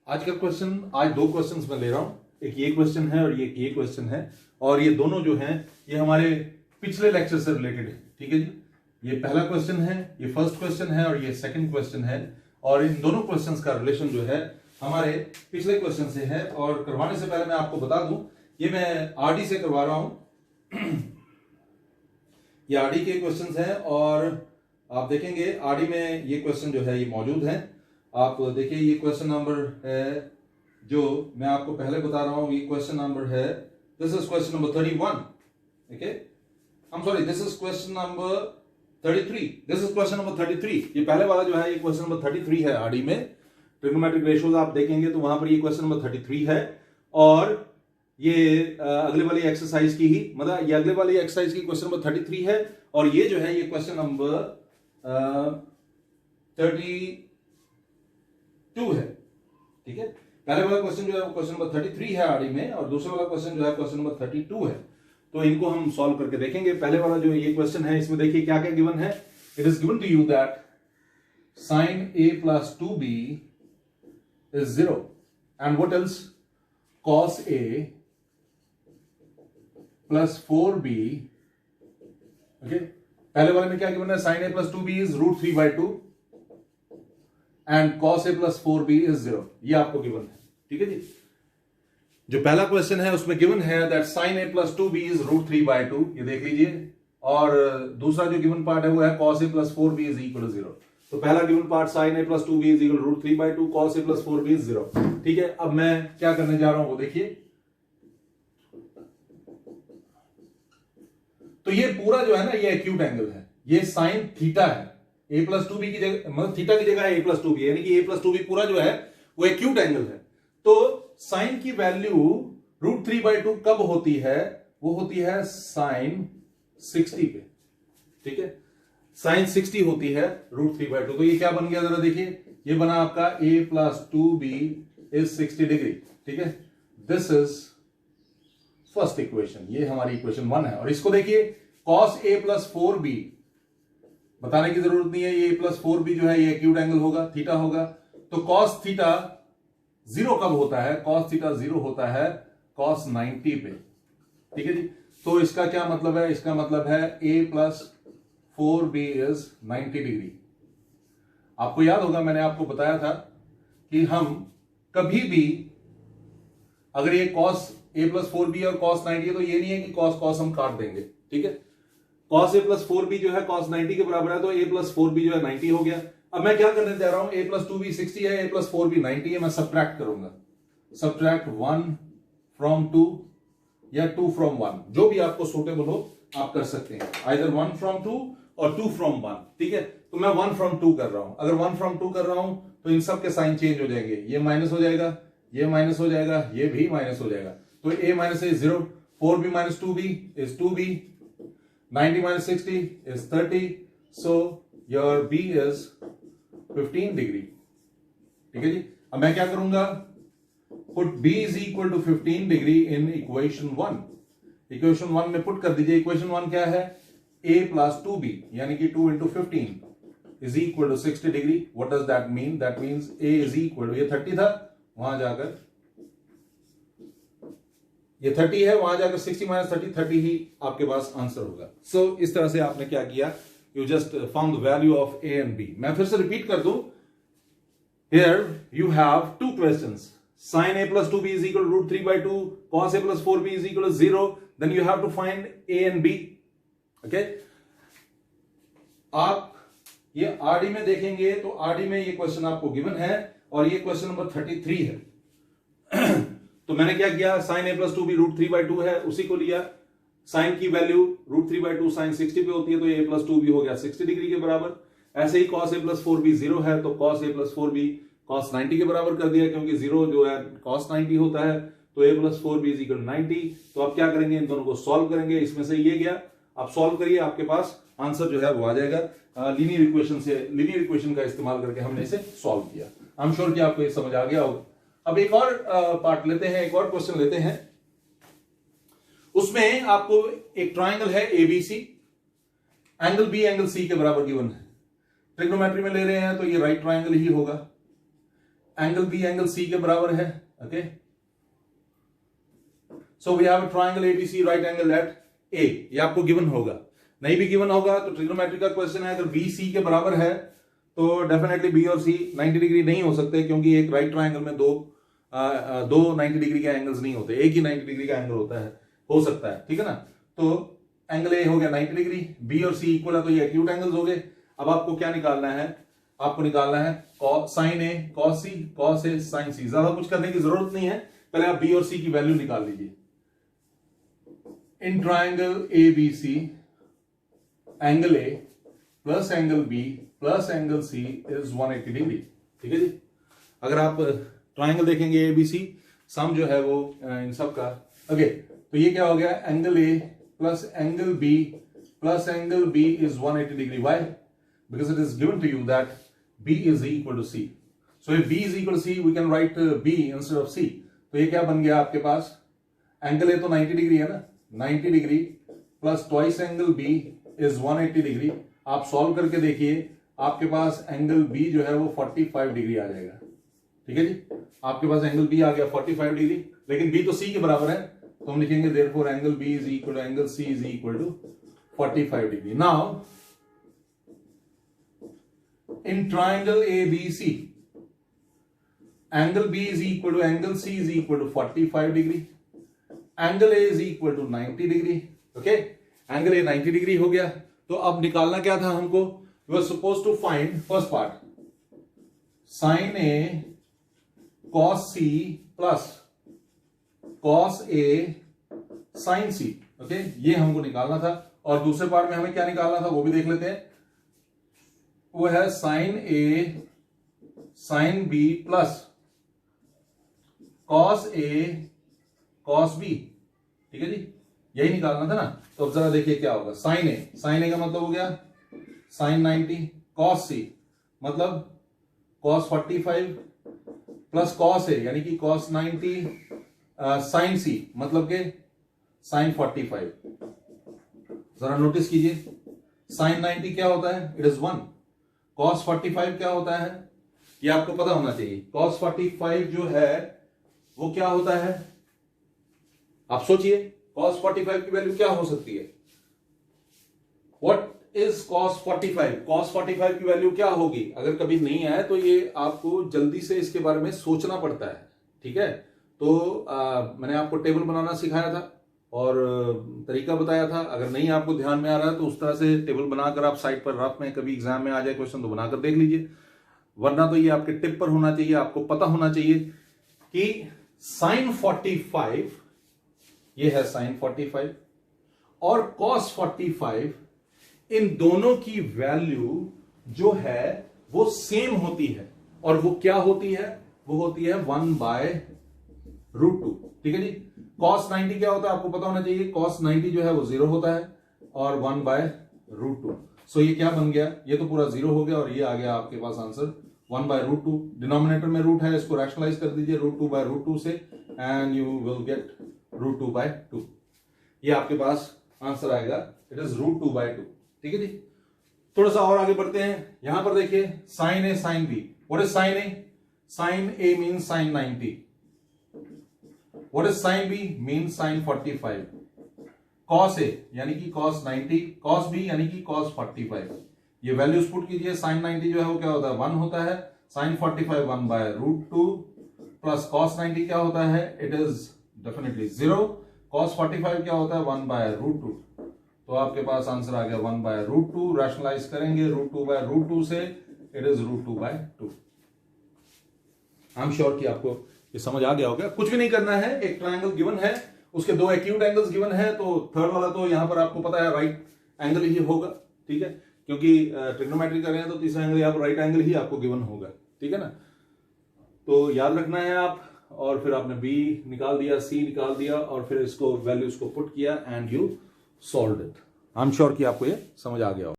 आज का क्वेश्चन, आज दो क्वेश्चंस मैं ले रहा हूं, एक ये क्वेश्चन है और ये क्वेश्चन है, और ये दोनों जो हैं ये हमारे पिछले लेक्चर से रिलेटेड है। ठीक है जी, ये पहला क्वेश्चन है, ये फर्स्ट क्वेश्चन है और ये सेकंड क्वेश्चन है, और इन दोनों क्वेश्चंस का रिलेशन जो है हमारे पिछले क्वेश्चन से है। और करवाने से पहले मैं आपको बता दूं, ये मैं आरडी से करवा रहा हूं। ये आरडी के क्वेश्चंस हैं और आप देखेंगे आरडी में ये क्वेश्चन जो है ये मौजूद है। आप देखिए ये क्वेश्चन नंबर है जो मैं आपको पहले बता रहा हूं, ये क्वेश्चन नंबर है, this is question number 31। Okay, I am sorry, this is question number 33। This is question number 33। ये पहले वाला जो है ये क्वेश्चन नंबर 33 है आरडी में। ट्रिग्नोमेट्रिक रेशियोज आप देखेंगे तो वहां पर ये क्वेश्चन नंबर 33 है, और ये अगले वाली एक्सरसाइज की ही, मतलब ये अगले वाली एक्सरसाइज की क्वेश्चन नंबर 33 है, और ये जो है ये क्वेश्चन नंबर 32 है। ठीक है, पहले वाला क्वेश्चन जो है वो क्वेश्चन नंबर 33 है आरडी में, और दूसरा वाला क्वेश्चन जो है क्वेश्चन नंबर 32 है। तो इनको हम सॉल्व करके देखेंगे। पहले वाला जो ये क्वेश्चन है इसमें देखिए क्या क्या गिवन है। It is given to you that sin a plus 2b is 0 and what else, cos a plus 4b। Okay, पहले वाले में क्या गिवन है, sin a plus 2b is √3/2 and cos a plus 4b is 0। ये आपको given है। ठीक है जी, जो पहला क्वेश्चन है उसमें गिवन है that sin a plus 2b is √3/2, ये देख लीजिए, और दूसरा जो गिवन पार्ट है वो है cos a plus 4b is equal to 0। तो पहला given part sin a plus 2b is equal to √3/2, cos a plus 4b is 0। ठीक है, अब मैं क्या करने जा रहा हूं वो देखिए। तो ये पूरा जो है ना ये एक्यूट एंगल है, ये sin थीटा है। a plus 2b की जगह, मतलब थीटा की जगह a plus 2b, यानी कि a plus 2b पूरा जो है वो एक्यूट एंगल है। तो sin की वैल्यू √3/2 कब होती है, वो होती है sin 60 पे। ठीक है, sin 60 होती है √3/2। तो ये क्या बन गया जरा देखिए, ये बना आपका a plus 2b is 60 degree. ठीक है, दिस इज फर्स्ट इक्वेशन, ये हमारी इक्वेशन 1 है। और इसको देखिए cos a plus 4b, बताने की जरूरत नहीं है, ये a plus 4b जो है ये एक्यूट एंगल होगा, थीटा होगा। तो cos थीटा 0 कब होता है, cos थीटा 0 होता है cos 90 पे। ठीक है जी, तो इसका क्या मतलब है, इसका मतलब है a plus 4b is 90 degree. आपको याद होगा मैंने आपको बताया था कि हम कभी भी अगर ये cos a plus 4b और cos 90 है तो ये नहीं है कि cos हम काट देंगे। ठीक है, cos a plus 4b जो है cos 90 के बराबर है, तो a plus 4b जो है 90 हो गया। अब मैं क्या करने जा रहा हूं, a plus 2b 60 है, a plus 4b 90 है, मैं सब्ट्रैक्ट करूंगा। सब्ट्रैक्ट 1 from 2 या 2 from 1, जो भी आपको सूटेबल हो आप कर सकते हैं, आइदर 1 from 2 और 2 from 1। ठीक है, तो मैं 1 from 2 कर रहा हूं। अगर 1 from 2 कर रहा हूं तो इन सब के साइन चेंज हो जाएंगे, ये माइनस हो जाएगा, ये माइनस हो जाएगा, ये भी माइनस हो जाएगा। तो a minus a 0, 4b minus 2b is 2b, 90 minus 60 is 30, so your b is 15 degree. ठीक है जी, अब मैं क्या करूंगा, put b is equal to 15 degree in equation 1। Equation 1 में पुट कर दीजिए। इक्वेशन 1 क्या है, a plus 2b, यानी कि 2 into 15 is equal to 60 degree. What does that mean? That means a is equal to, ये 30 था, वहां जाकर ये 30 है, वहां जाकर 60 minus 30 ही आपके पास आंसर होगा। So इस तरह से आपने क्या किया, you just found the value of a and b। मैं फिर से रिपीट कर दूं, here you have two questions, sin a plus 2b is equal to √3/2, cos a plus 4b is equal to 0, then you have to find a and b। Okay, आप ये RD में देखेंगे तो आरडी में ये question आपको given है, और ये क्वेश्चन नंबर 33 है। तो मैंने क्या किया, sin a plus 2b √3/2 है, उसी को लिया। sin की वैल्यू √3/2 sin 60 पे होती है, तो a plus 2b हो गया 60 डिग्री के बराबर। ऐसे ही cos a plus 4b 0 है, तो cos a plus 4b cos 90 के बराबर कर दिया, क्योंकि 0 जो है cos 90 होता है, तो a plus 4b is equal to 90। तो आप क्या करेंगे, इन दोनों को सॉल्व करेंगे। इसमें से ये गया, आप सॉल्व करिए, आपके पास आंसर जो है वो आ जाएगा। लीनियर इक्वेशन से, लीनियर इक्वेशन का इस्तेमाल करके हमने इसे सॉल्व किया। आई एम श्योर कि आपको ये समझ आ गया होगा। अब एक और पार्ट लेते हैं, एक और क्वेश्चन लेते हैं। उसमें आपको एक ट्राइंगल है ABC, angle B angle C के बराबर गिवन है। ट्रिग्नोमेट्री में ले रहे हैं तो ये राइट ट्राइंगल ही होगा। एंगल बी एंगल सी के बराबर है। Okay, so we have a triangle ABC right angle at A. ये आपको गिवन होगा, नहीं भी गिवन होगा तो ट्रिग्नोमेट्री का क्वेश्चन है, अगर बी सी के बराबर है तो डेफिनेटली बी और सी 90 डिग्री नहीं हो सकते, क्योंकि एक राइट ट्रायंगल में दो 90 डिग्री के एंगल्स नहीं होते, एक ही 90 डिग्री का एंगल होता है, हो सकता है, ठीक है ना। तो एंगल ए हो गया 90 डिग्री, बी और सी इक्वल है तो ये एक्यूट एंगल्स हो गए। अब आपको क्या निकालना है, आपको निकालना है sign A cos C, cos A sign सी। ज्यादा कुछ करने की जरूरत नहीं है, पहले आप बी और सी की वैल्यू निकाल लीजिए। In triangle A B C angle A plus angle B plus angle C is 180 degree. ठीक है जी, अगर आप ट्रायंगल देखेंगे ए बी सी, सम जो है वो इन सब का, ओके, तो ये क्या हो गया, angle A plus angle B plus angle B is 180 degree. Why? Because it is given to you that B is equal to C. So if B is equal to C we can write B instead of C. तो ये क्या बन गया आपके पास, angle A तो 90 degree है ना, 90 degree plus twice angle B is 180 degree. आप सॉल्व करके देखिए, आपके पास एंगल बी जो है वो 45 डिग्री आ जाएगा। ठीक है जी, आपके पास एंगल बी आ गया 45 डिग्री, लेकिन बी तो सी के बराबर है, तो हम लिखेंगे therefore angle B is equal to angle C is equal to 45 degree. Now in triangle A B C angle B is equal to angle C is equal to 45 degree, angle A is equal to 90 degree. Okay, angle A 90 degree हो गया। तो अब निकालना क्या था हमको, we are suppose to find first part sine A cos C plus cos A sign C. Okay, ये हमको निकालना था। और दूसरे पार्ट में हमें क्या निकालना था वो भी देख लेते हैं, वो है sign A sine B plus cos A cos B. ठीक है जी, यही निकालना था ना। तो अब जरा देखिए क्या होगा, साइन ए का मतलब हो गया साइन 90, कॉस सी मतलब कॉस 45 प्लस कॉस ए यानी कि कॉस 90, साइन सी मतलब के साइन 45। जरा नोटिस कीजिए, साइन 90 क्या होता है, इट इज 1। कॉस 45 क्या होता है, ये आपको पता होना चाहिए। कॉस 45 जो है वो क्या होता है, आप सोचिए cos 45 की वैल्यू क्या हो सकती है, व्हाट इज cos 45? cos 45 की वैल्यू क्या होगी, अगर कभी नहीं आए तो ये आपको जल्दी से इसके बारे में सोचना पड़ता है। ठीक है, तो मैंने आपको टेबल बनाना सिखाया था और तरीका बताया था। अगर नहीं आपको ध्यान में आ रहा है तो उस तरह से टेबल बनाकर आप साइड पर रफ में कभी एग्जाम में आ जाए क्वेश्चन तो बनाकर देख लीजिए, वरना तो ये आपके टिप पर होना चाहिए। आपको पता होना चाहिए कि साइन 45, ये है साइन 45 और कॉस 45, इन दोनों की वैल्यू जो है वो सेम होती है। और वो क्या होती है, वो होती है 1/√2। ठीक है जी, कॉस 90 क्या होता है आपको पता होना चाहिए, कॉस 90 जो है वो 0 होता है और 1/√2। सो ये क्या बन गया, ये तो पूरा 0 हो गया और ये आ गया आपके पास आंसर 1/√2। डिनोमिनेटर में रूट है, इसको रैशनलाइज कर दीजिए √2/√2 से एंड यू विल गेट √2/2। ये आपके पास आंसर आएगा, इट इज √2/2। ठीक है जी, थोड़ा सा और आगे बढ़ते हैं। यहां पर देखिए sine A sine B, what is sine A, sine A means sine 90, what is sine B, means sine 45, cos A यानी कि कॉस 90, कॉस बी यानी कि कॉस 45। ये वैल्यूज पुट कीजिए, साइन 90 जो है वो क्या होता है 1 होता है, साइन 45 1/√2 प्लस कॉस 90 क्या होता है, इट इज डेफिनेटली 0, cos 45 क्या होता है 1/√2। तो आपके पास आंसर आ गया 1/√2। रैशनलाइज करेंगे √2/√2 से, it is √2/2। I am sure कि आपको ये समझ आ गया होगा। कुछ भी नहीं करना है, एक ट्रायंगल गिवन है, उसके दो एक्यूट एंगल्स गिवन है, तो थर्ड वाला तो यहां पर आपको पता है राइट एंगल ही होगा। ठीक है, क्योंकि ट्रिग्नोमेट्री कर रहे हैं तो तीसरा एंगल यहाँ पर राइट एंगल ही आपको गिवन होगा। ठीक है ना, तो याद रखना है आप। और फिर आपने बी निकाल दिया, सी निकाल दिया और फिर इसको वैल्यूज को पुट किया and you solve it. I am sure कि आपको ये समझ आ गया होगा।